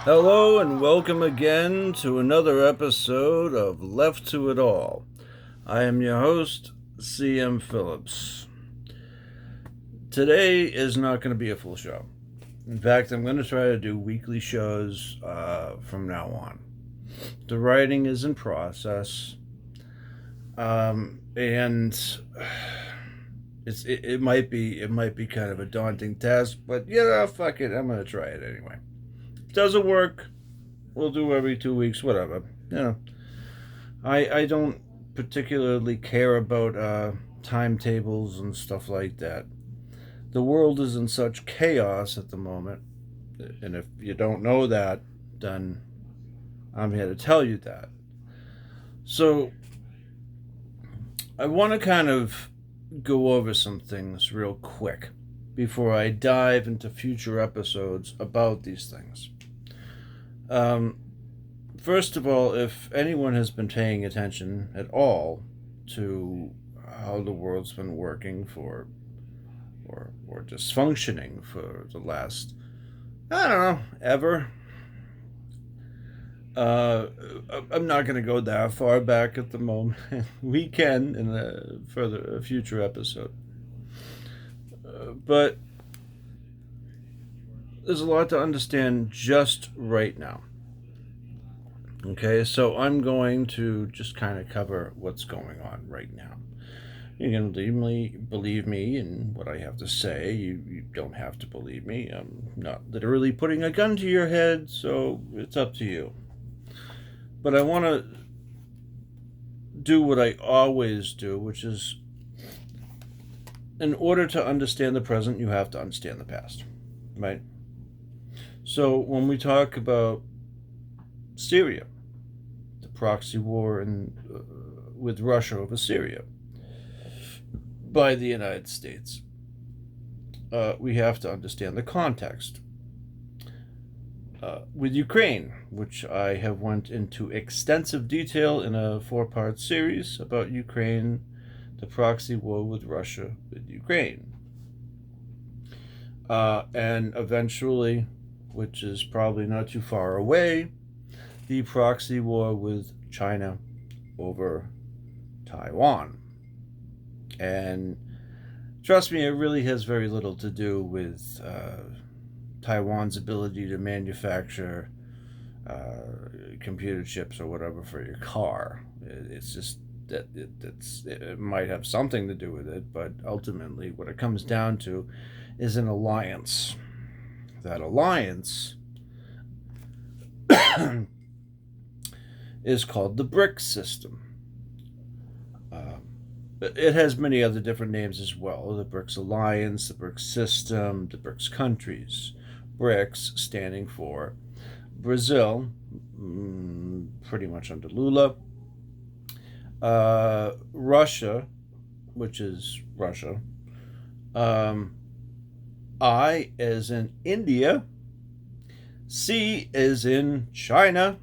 Hello and welcome again to another episode of Left to It All. I am your host, CM Phillips. Today is not going to be a full show. In fact, I'm going to try to do weekly shows from now on. The writing is in process, and it might be kind of a daunting task, but fuck it, I'm going to try it anyway. If it doesn't work, we'll do every 2 weeks, whatever. I don't particularly care about timetables and stuff like that. The world is in such chaos at the moment, and if you don't know that, then I'm here to tell you that. So I want to kind of go over some things real quick before I dive into future episodes about these things. First of all, if anyone has been paying attention at all to how the world's been working or just functioning for the last, I don't know, ever. Uh, I'm not going to go that far back at the moment. We can in a future episode. But there's a lot to understand just right now. Okay, so I'm going to just kind of cover what's going on right now. You can believe me in what I have to say. You don't have to believe me. I'm not literally putting a gun to your head, so it's up to you. But I want to do what I always do, which is, in order to understand the present, you have to understand the past, right? So when we talk about Syria, the proxy war with Russia over Syria by the United States, we have to understand the context. With Ukraine, which I have went into extensive detail in a 4-part series about Ukraine, the proxy war with Russia with Ukraine. And eventually, which is probably not too far away, the proxy war with China over Taiwan. And trust me, it really has very little to do with Taiwan's ability to manufacture computer chips or whatever for your car. It's just that it might have something to do with it, but ultimately what it comes down to is an alliance. That alliance is called the BRICS system. It has many other different names as well. The BRICS Alliance, the BRICS System, the BRICS countries. BRICS standing for Brazil, pretty much under Lula. Russia, which is Russia. I as in India. C as in China.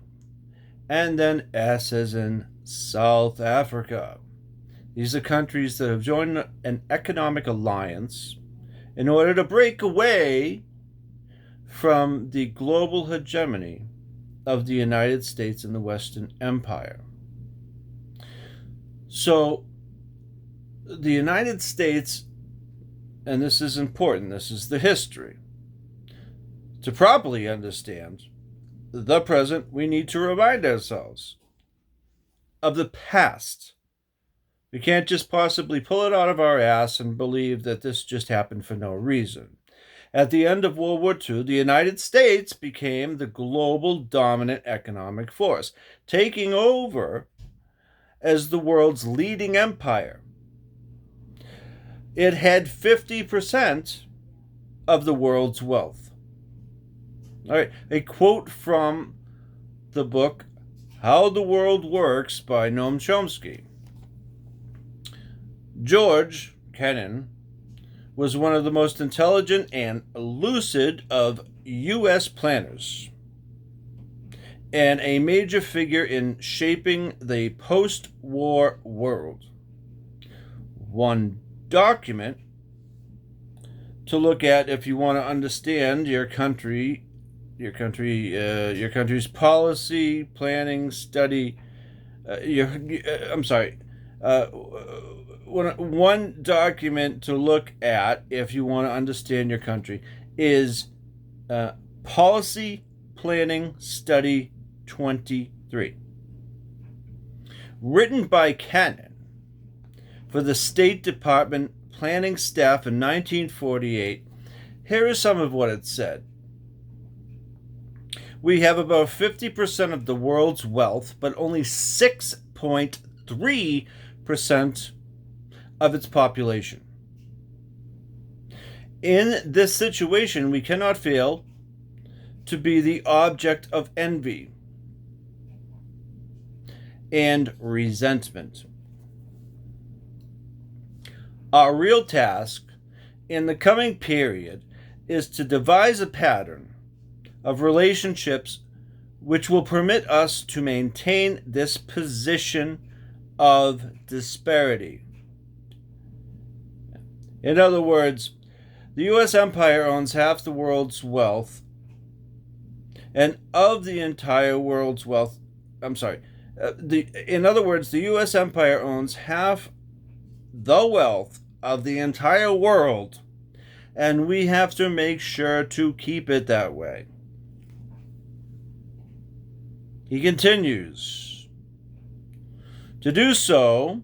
And then S as in South Africa. These are countries that have joined an economic alliance in order to break away from the global hegemony of the United States and the Western Empire. So, the United States, and this is important, this is the history. To properly understand the present, we need to remind ourselves of the past. We can't just possibly pull it out of our ass and believe that this just happened for no reason. At the end of World War II, the United States became the global dominant economic force, taking over as the world's leading empire. It had 50% of the world's wealth. All right, a quote from the book How the World Works by Noam Chomsky. George Kennan was one of the most intelligent and lucid of U.S. planners and a major figure in shaping the post-war world. One document to look at if you want to understand your country your country's policy, planning, study. I'm sorry. Uh, one document to look at if you want to understand your country is uh, Policy Planning Study 23, written by Kennan for the State Department planning staff in 1948. Here is some of what it said. We have about 50% of the world's wealth, but only 6.3% of its population. In this situation, we cannot fail to be the object of envy and resentment. Our real task in the coming period is to devise a pattern of relationships which will permit us to maintain this position of disparity. In other words, the U.S. empire owns half the world's wealth, and of the entire world's wealth, in other words, the U.S. empire owns half the wealth of the entire world, and we have to make sure to keep it that way. He continues, to do so,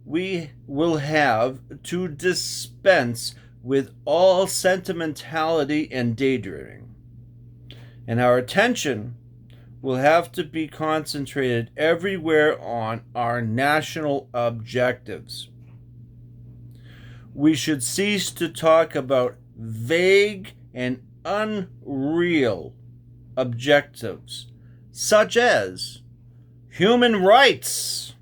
we will have to dispense with all sentimentality and daydreaming, and our attention will have to be concentrated everywhere on our national objectives. We should cease to talk about vague and unreal objectives, such as human rights,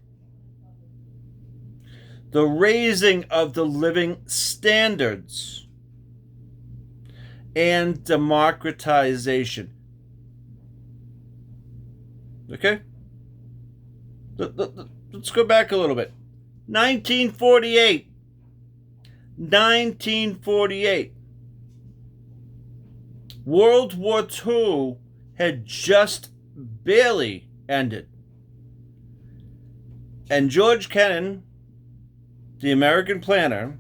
the raising of the living standards, and democratization. Okay? Let's go back a little bit. 1948. World War II had just barely ended. And George Kennan, the American planner,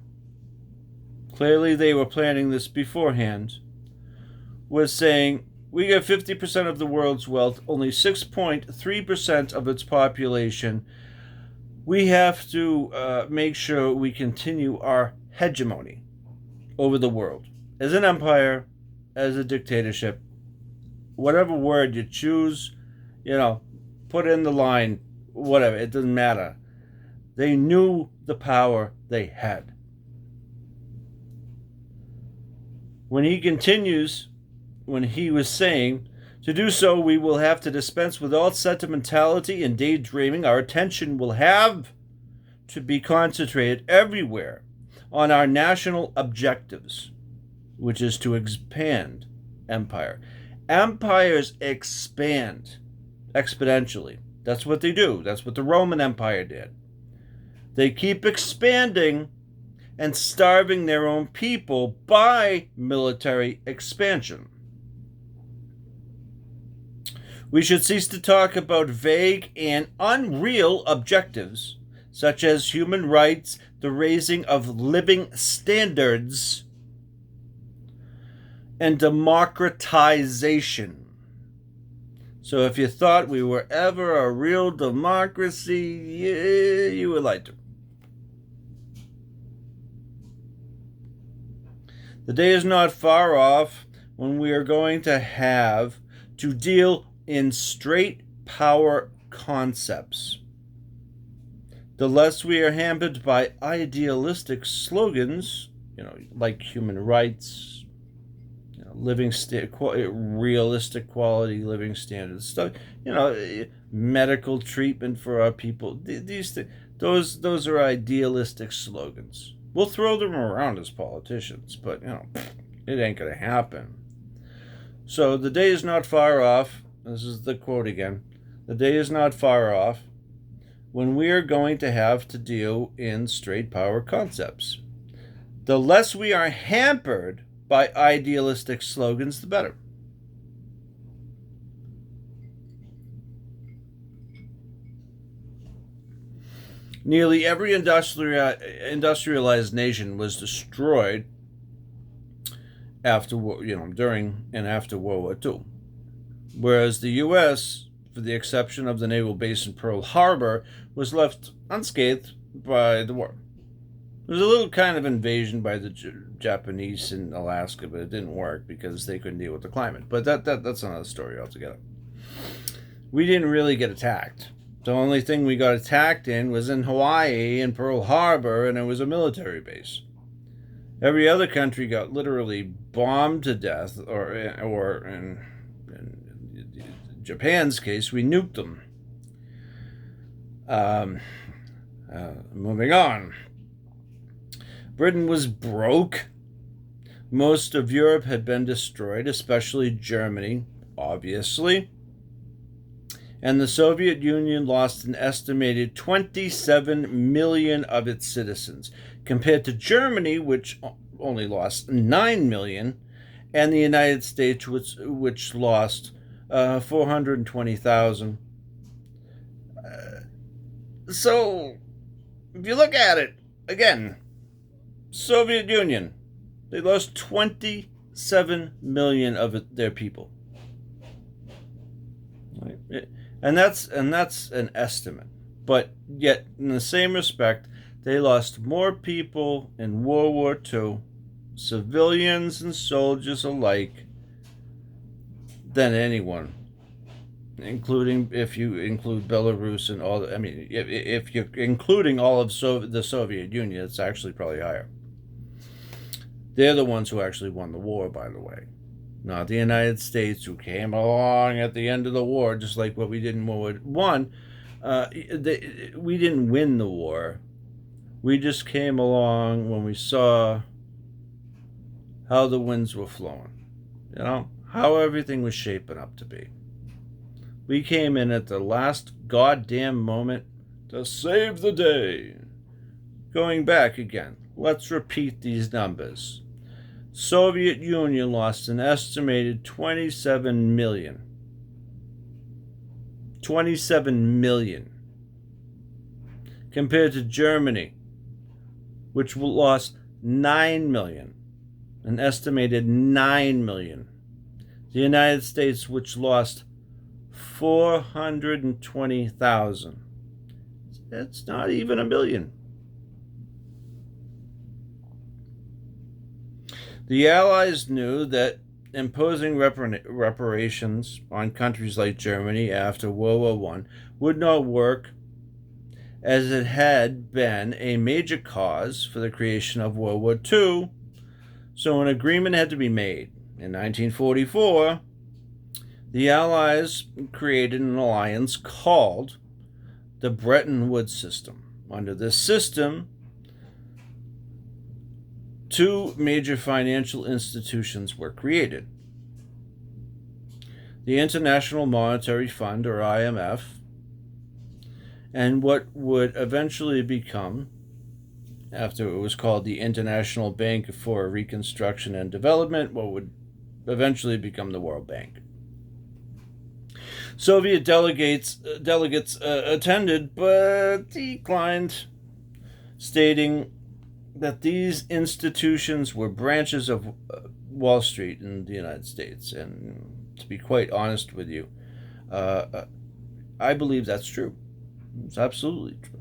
clearly they were planning this beforehand, was saying, we got 50% of the world's wealth, only 6.3% of its population. We have to make sure we continue our hegemony over the world. As an empire, as a dictatorship, whatever word you choose, put in the line, whatever, it doesn't matter. They knew the power they had. When he continues, when he was saying, to do so, we will have to dispense with all sentimentality and daydreaming. Our attention will have to be concentrated everywhere on our national objectives, which is to expand empire. Empires expand exponentially. That's what they do. That's what the Roman Empire did. They keep expanding and starving their own people by military expansion. We should cease to talk about vague and unreal objectives, such as human rights, the raising of living standards, and democratization. So if you thought we were ever a real democracy, you were lied to. The day is not far off when we are going to have to deal in straight power concepts. The less we are hampered by idealistic slogans, like human rights, realistic quality living standards, stuff, medical treatment for our people. These things, those are idealistic slogans. We'll throw them around as politicians, but it ain't gonna happen. So the day is not far off. This is the quote again. The day is not far off when we are going to have to deal in straight power concepts. The less we are hampered by idealistic slogans, the better. Nearly every industrialized nation was destroyed during and after World War II. Whereas the U.S., for the exception of the naval base in Pearl Harbor, was left unscathed by the war. There was a little kind of invasion by the Japanese in Alaska, but it didn't work because they couldn't deal with the climate. But that's another story altogether. We didn't really get attacked. The only thing we got attacked in was in Hawaii and Pearl Harbor, and it was a military base. Every other country got literally bombed to death, or in Japan's case, we nuked them. Moving on. Britain was broke. Most of Europe had been destroyed, especially Germany, obviously. And the Soviet Union lost an estimated 27 million of its citizens, compared to Germany, which only lost 9 million, and the United States, which lost 420,000. So, if you look at it, again, Soviet Union, they lost 27 million of their people. Right? And that's an estimate. But yet, in the same respect, they lost more people in World War II, civilians and soldiers alike, than anyone, including if you include Belarus and all. If you're including all of the Soviet Union, it's actually probably higher. They're the ones who actually won the war, by the way. Not the United States, who came along at the end of the war, just like what we did in World War I. We didn't win the war. We just came along when we saw how the winds were flowing. How everything was shaping up to be. We came in at the last goddamn moment to save the day. Going back again, let's repeat these numbers. Soviet Union lost an estimated 27 million. 27 million. Compared to Germany, which lost 9 million. An estimated 9 million. The United States, which lost 420,000. That's not even a million. The Allies knew that imposing reparations on countries like Germany after World War I would not work, as it had been a major cause for the creation of World War II, so an agreement had to be made. In 1944, the Allies created an alliance called the Bretton Woods system. Under this system, two major financial institutions were created. The International Monetary Fund, or IMF, and what would eventually become, after it was called the International Bank for Reconstruction and Development, what would eventually become the World Bank. Soviet delegates attended but declined, stating that these institutions were branches of Wall Street in the United States. And to be quite honest with you, I believe that's true. It's absolutely true.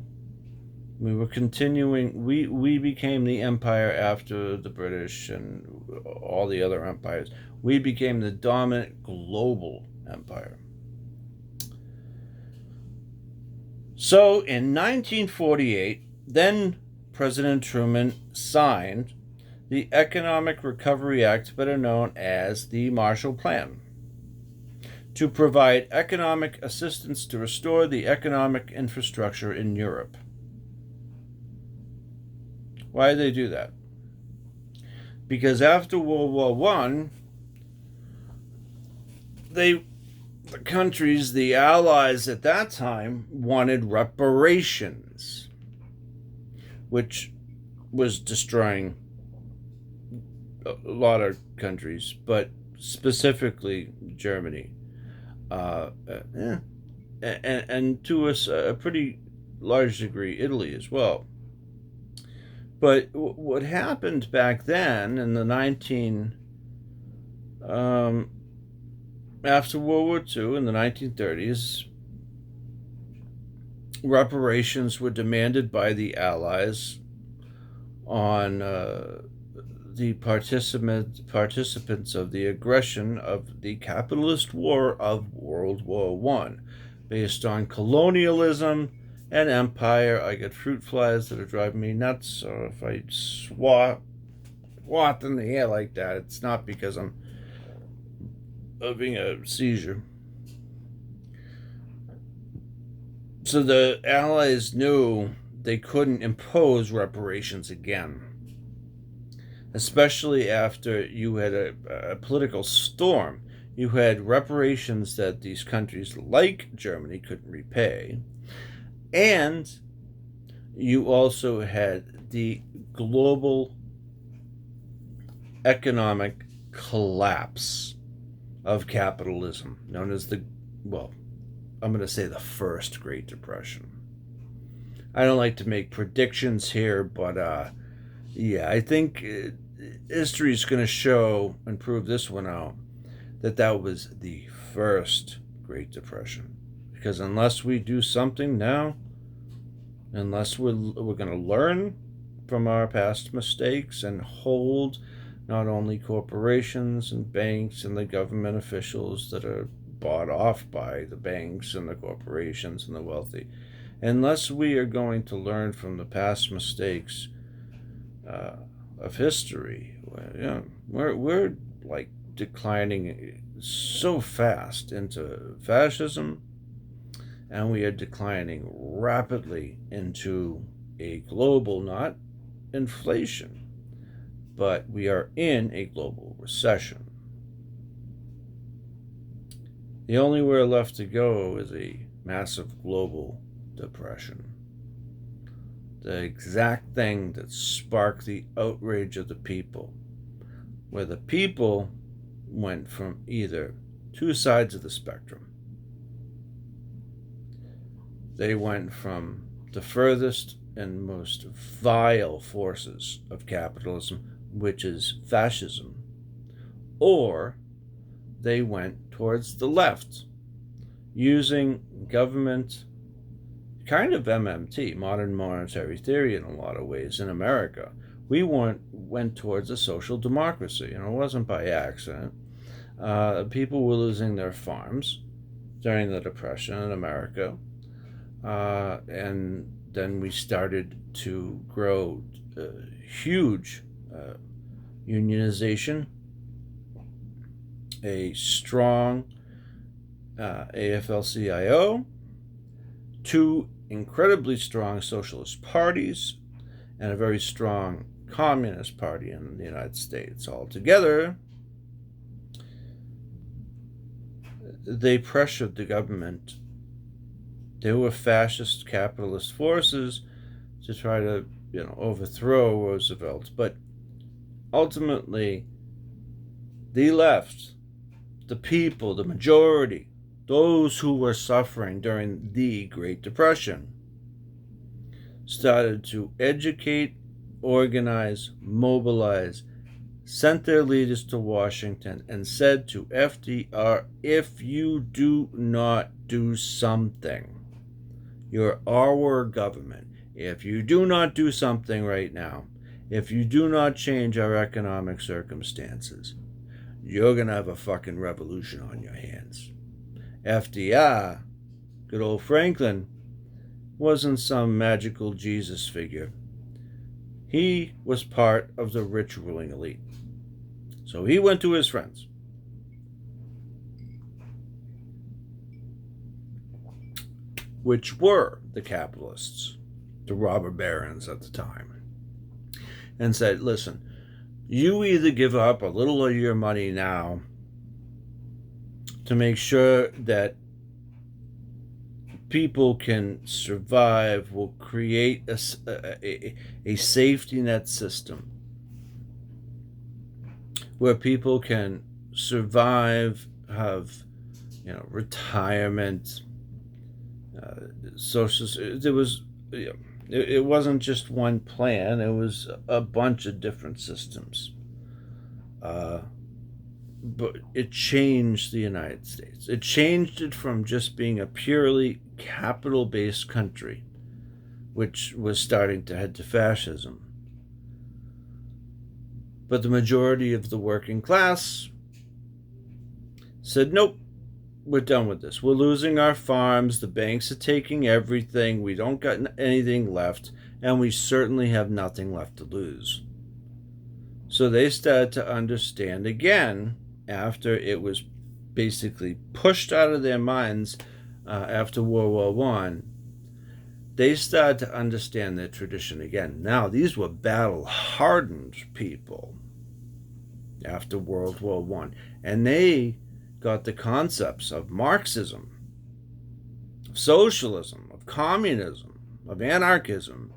We were continuing, we became the empire after the British and all the other empires. We became the dominant global empire. So in 1948, then President Truman signed the Economic Recovery Act, better known as the Marshall Plan, to provide economic assistance to restore the economic infrastructure in Europe. Why did they do that? Because after World War I, the countries, the Allies at that time, wanted reparations, which was destroying a lot of countries, but specifically Germany. And to us, a pretty large degree Italy as well. But what happened back then in the after World War II in the 1930s, reparations were demanded by the Allies on the participants of the aggression of the capitalist war of World War I, based on colonialism and empire. I get fruit flies that are driving me nuts, so if I swat in the air like that, it's not because I'm having a seizure. So the Allies knew they couldn't impose reparations again, especially after you had a political storm. You had reparations that these countries like Germany couldn't repay, and you also had the global economic collapse of capitalism, known as I'm going to say the First Great Depression. I don't like to make predictions here, but I think history is going to show and prove this one out, that was the First Great Depression. Because unless we do something now, unless we're going to learn from our past mistakes and hold not only corporations and banks and the government officials that are bought off by the banks and the corporations and the wealthy, unless we are going to learn from the past mistakes of history, we're like declining so fast into fascism, and we are declining rapidly into a global, not inflation, but we are in a global recession. The only way left to go is a massive global depression. The exact thing that sparked the outrage of the people, where the people went from either two sides of the spectrum. They went from the furthest and most vile forces of capitalism, which is fascism, or they went towards the left, using government, kind of MMT, modern monetary theory in a lot of ways in America. We went towards a social democracy, and it wasn't by accident. People were losing their farms during the Depression in America, and then we started to grow huge unionization, a strong AFL-CIO, two incredibly strong socialist parties, and a very strong communist party in the United States. Altogether, they pressured the government. They were fascist capitalist forces to try to, overthrow Roosevelt. But ultimately, the left, the people, the majority, those who were suffering during the Great Depression, started to educate, organize, mobilize, sent their leaders to Washington, and said to FDR, if you do not do something, you're our government. If you do not do something right now, if you do not change our economic circumstances, you're going to have a fucking revolution on your hands. FDR, good old Franklin, wasn't some magical Jesus figure. He was part of the rich ruling elite. So he went to his friends, which were the capitalists, the robber barons at the time, and said, listen, you either give up a little of your money now to make sure that people can survive, we'll create a safety net system where people can survive, have, retirement, social. There was yeah, it wasn't just one plan, it was a bunch of different systems. Uh, but it changed the United States. It changed it from just being a purely capital based country, which was starting to head to fascism. But the majority of the working class said, nope, we're done with this. We're losing our farms. The banks are taking everything. We don't got anything left. And we certainly have nothing left to lose. So they started to understand again, after it was basically pushed out of their minds after World War One. They started to understand their tradition again. Now, these were battle-hardened people after World War One, and they got the concepts of Marxism, of socialism, of communism, of anarchism.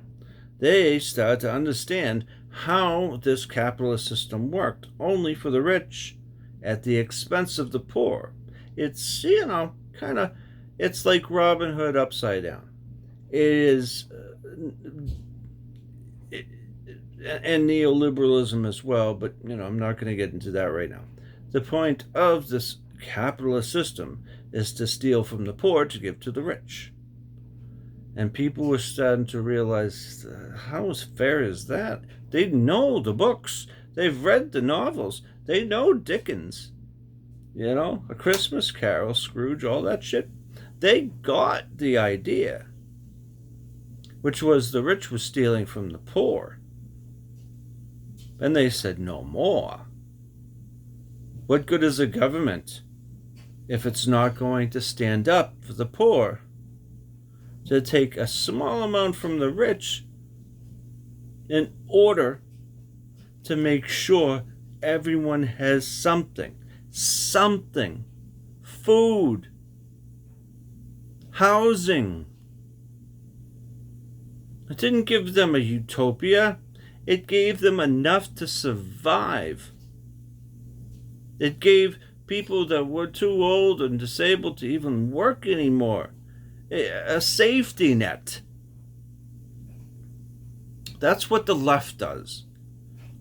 They started to understand how this capitalist system worked, only for the rich at the expense of the poor. It's, it's like Robin Hood upside down. It is, and neoliberalism as well, but, I'm not going to get into that right now. The point of this capitalist system is to steal from the poor to give to the rich. And people were starting to realize, how fair is that? They know the books. They've read the novels. They know Dickens. A Christmas Carol, Scrooge, all that shit. They got the idea, which was the rich was stealing from the poor. And they said, no more. What good is a government if it's not going to stand up for the poor? To take a small amount from the rich in order to make sure everyone has something, food, housing. It didn't give them a utopia. It gave them enough to survive. It gave people that were too old and disabled to even work anymore a safety net. That's what the left does.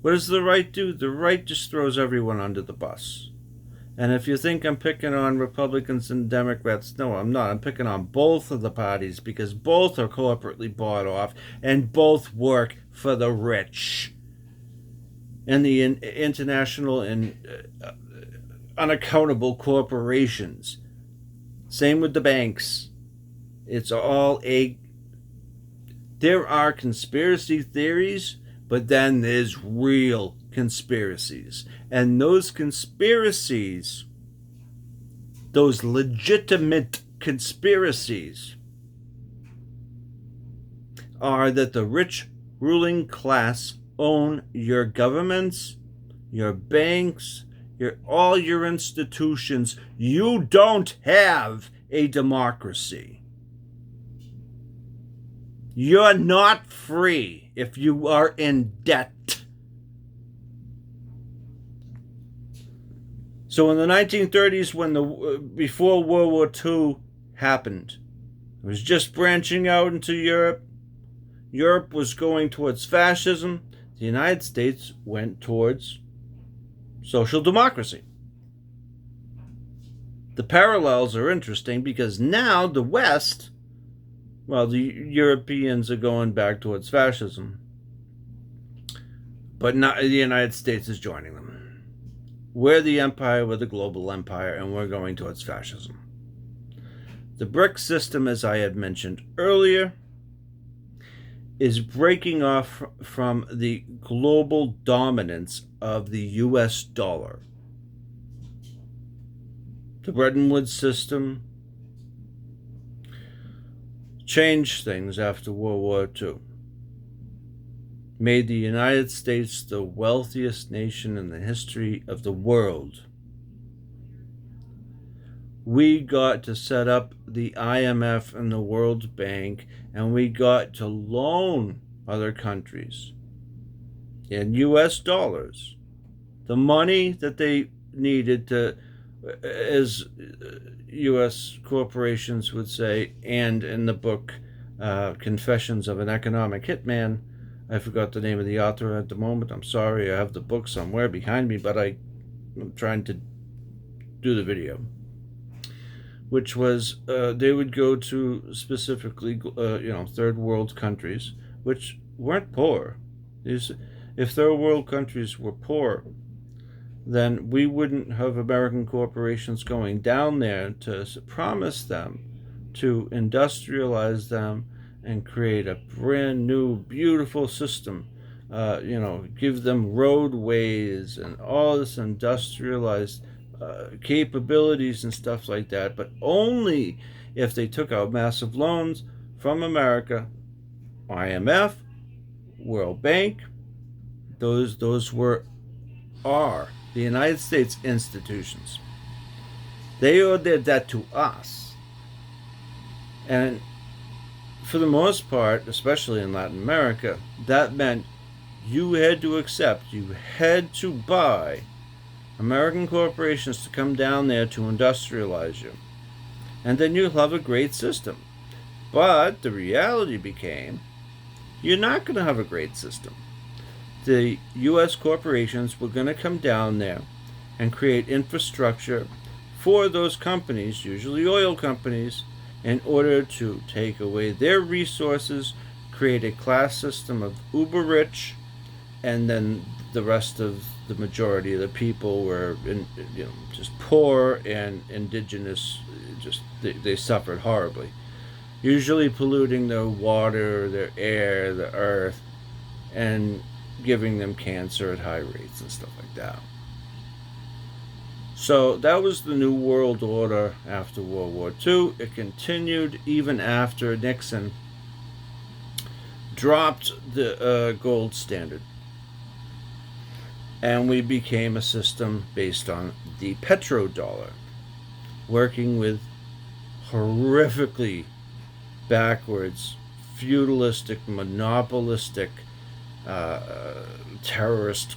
What does the right do? The right just throws everyone under the bus. And if you think I'm picking on Republicans and Democrats, no, I'm not. I'm picking on both of the parties because both are corporately bought off and both work for the rich and the international and unaccountable corporations. Same with the banks. It's all there are conspiracy theories, but then there's real conspiracies. And those conspiracies, those legitimate conspiracies, are that the rich ruling class own your governments, your banks, all your institutions. You don't have a democracy. You're not free if you are in debt. So in the 1930s, before World War II happened, it was just branching out into Europe. Europe was going towards fascism. The United States went towards social democracy. The parallels are interesting because now the West, the Europeans are going back towards fascism, but not the United States is joining them. We're the empire, we're the global empire, and we're going towards fascism. The BRICS system, as I had mentioned earlier, is breaking off from the global dominance of the US dollar. The Bretton Woods system changed things after World War II, made the United States the wealthiest nation in the history of the world. We got to set up the IMF and the World Bank, and we got to loan other countries in US dollars the money that they needed to, as US corporations would say, and in the book Confessions of an Economic Hitman. I forgot the name of the author at the moment. I'm sorry. I have the book somewhere behind me, but I'm trying to do the video. Which was they would go to specifically, third world countries, which weren't poor. If third world countries were poor, then we wouldn't have American corporations going down there to promise them to industrialize them and create a brand new, beautiful system. Give them roadways and all this industrialized capabilities and stuff like that, but only if they took out massive loans from America, IMF, World Bank. Those are the United States institutions. They owed their debt to us, and for the most part, especially in Latin America, that meant you had to buy American corporations to come down there to industrialize you. And then you'll have a great system. But the reality became, you're not going to have a great system. The U.S. corporations were going to come down there and create infrastructure for those companies, usually oil companies, in order to take away their resources, create a class system of uber rich, and then the rest of the majority of the people were just poor and indigenous. They suffered horribly, usually polluting their water, their air, the earth, and giving them cancer at high rates and stuff like that. So that was the New World Order after World War II. It continued even after Nixon dropped the gold standard. And we became a system based on the petrodollar, working with horrifically backwards, feudalistic, monopolistic, terrorist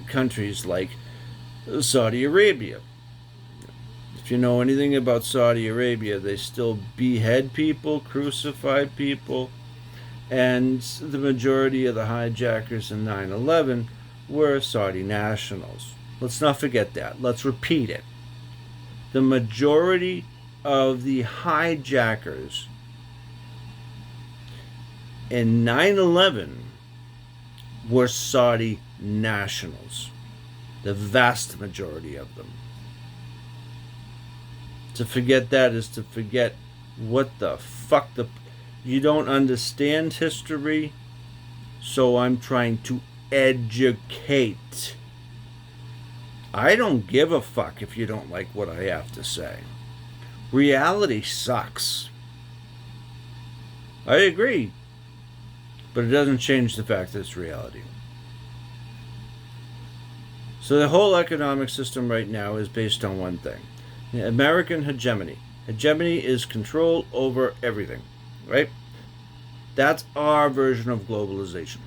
countries like Saudi Arabia. If you know anything about Saudi Arabia, they still behead people, crucify people, and the majority of the hijackers in 9/11 were Saudi nationals. Let's not forget that. Let's repeat it. The majority of the hijackers in 9/11 were Saudi nationals. The vast majority of them. To forget that is to forget what the fuck you don't understand history, so I'm trying to educate. I don't give a fuck if you don't like what I have to say. Reality sucks. I agree. But it doesn't change the fact that it's reality. So the whole economic system right now is based on one thing. American hegemony. Hegemony is control over everything, right? That's our version of globalization.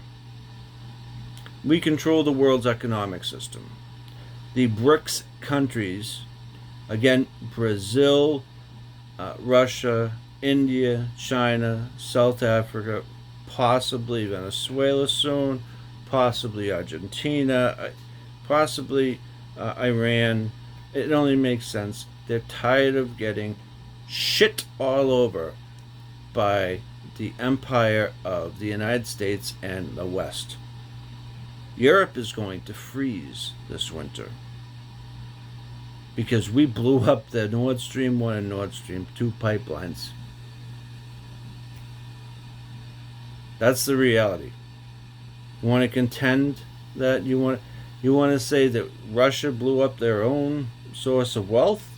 We control the world's economic system. The BRICS countries, again, Brazil, Russia, India, China, South Africa, possibly Venezuela soon, possibly Argentina, possibly Iran. It only makes sense. They're tired of getting shit all over by the empire of the United States and the West. Europe is going to freeze this winter because we blew up the Nord Stream 1 and Nord Stream 2 pipelines. That's the reality. You want to contend that you want to say that Russia blew up their own source of wealth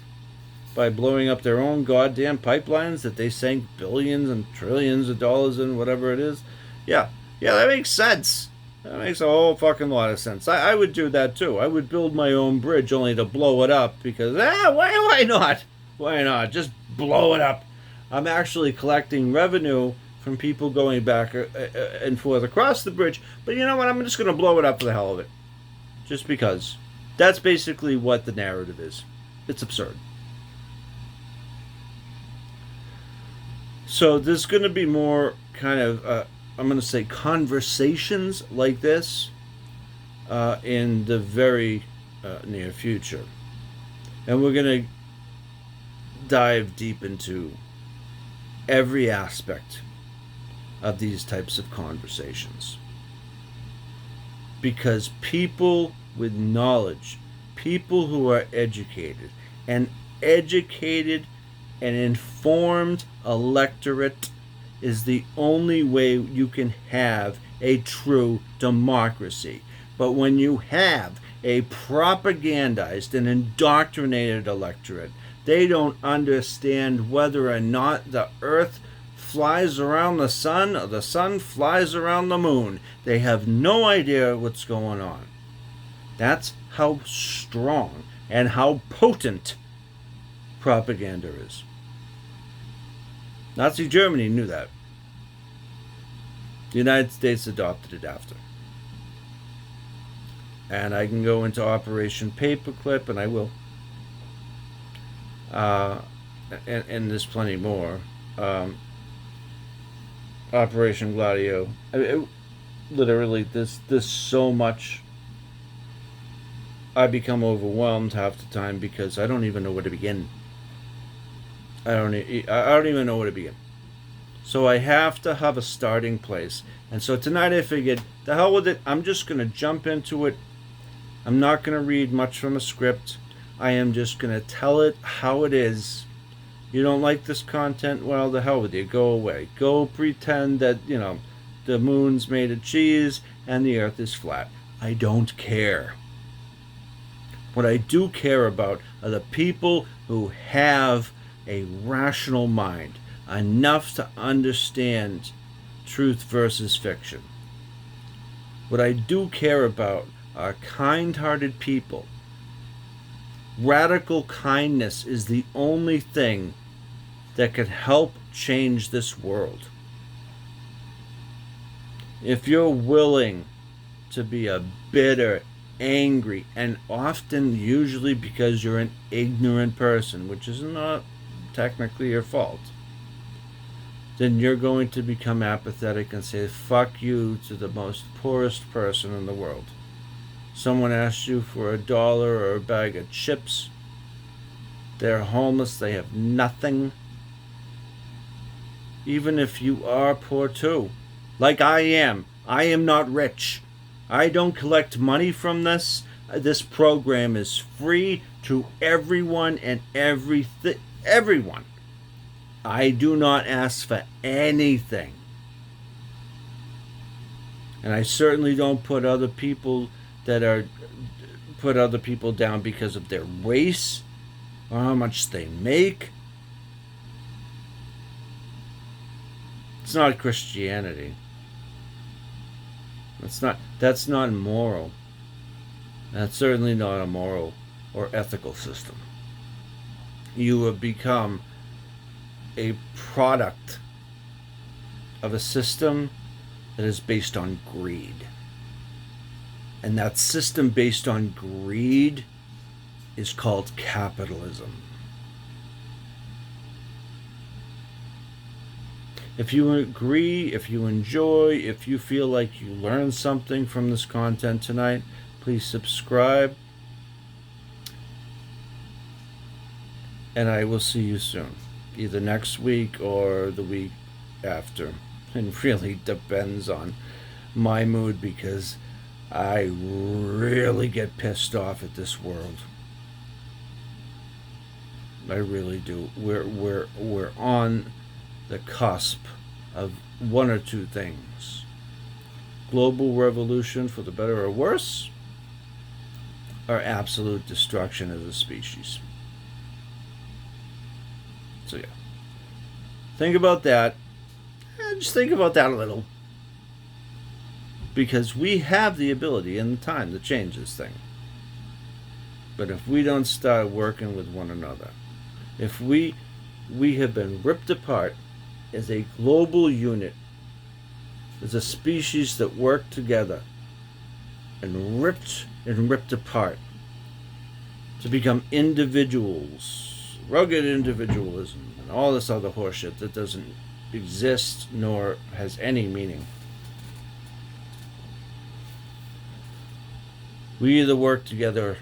by blowing up their own goddamn pipelines that they sank billions and trillions of dollars in, whatever it is? Yeah, that makes sense. That makes a whole fucking lot of sense. I would do that too. I would build my own bridge only to blow it up because, why not? Why not? Just blow it up. I'm actually collecting revenue from people going back and forth across the bridge. But you know what? I'm just going to blow it up for the hell of it. Just because. That's basically what the narrative is. It's absurd. So there's going to be more kind of, I'm going to say, conversations like this in the very near future. And we're going to dive deep into every aspect of these types of conversations. Because people with knowledge, people who are educated, an educated and informed electorate is the only way you can have a true democracy. But when you have a propagandized and indoctrinated electorate, they don't understand whether or not the earth flies around the sun or the sun flies around the moon. They have no idea what's going on. That's how strong and how potent propaganda is. Nazi Germany knew that. The United States adopted it after. And I can go into Operation Paperclip, and I will. And there's plenty more. Operation Gladio. Literally, there's so much. I become overwhelmed half the time because I don't even know where to begin. I don't even know where to begin. So I have to have a starting place. And so tonight I figured, the hell with it. I'm just going to jump into it. I'm not going to read much from a script. I am just going to tell it how it is. You don't like this content? Well, the hell with you. Go away. Go pretend that, the moon's made of cheese and the earth is flat. I don't care. What I do care about are the people who have a rational mind, enough to understand truth versus fiction. What I do care about are kind-hearted people. Radical kindness is the only thing that can help change this world. If you're willing to be a bitter, angry, and often usually because you're an ignorant person, which is not technically your fault, then you're going to become apathetic and say fuck you to the most poorest person in the world. Someone asks you for $1 or a bag of chips. They're homeless, they have nothing. Even if you are poor too, like I am not rich. I don't collect money from this. This program is free to everyone and everyone. I do not ask for anything. And I certainly don't put other people down because of their race or how much they make. It's not Christianity. That's not moral. That's certainly not a moral or ethical system. You have become a product of a system that is based on greed. And that system based on greed is called capitalism. If you agree, if you enjoy, if you feel like you learned something from this content tonight, please subscribe. And I will see you soon, either next week or the week after. It really depends on my mood because I really get pissed off at this world. I really do. We're on the cusp of one or two things. Global revolution for the better or worse, or absolute destruction as a species. So yeah. Think about that. Just think about that a little. Because we have the ability and the time to change this thing. But if we don't start working with one another, if we have been ripped apart as a global unit, as a species that work together and ripped apart to become individuals, rugged individualism, and all this other horseshit that doesn't exist nor has any meaning. We either work together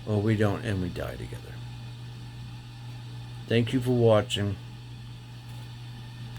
or we don't, and we die together. Thank you for watching.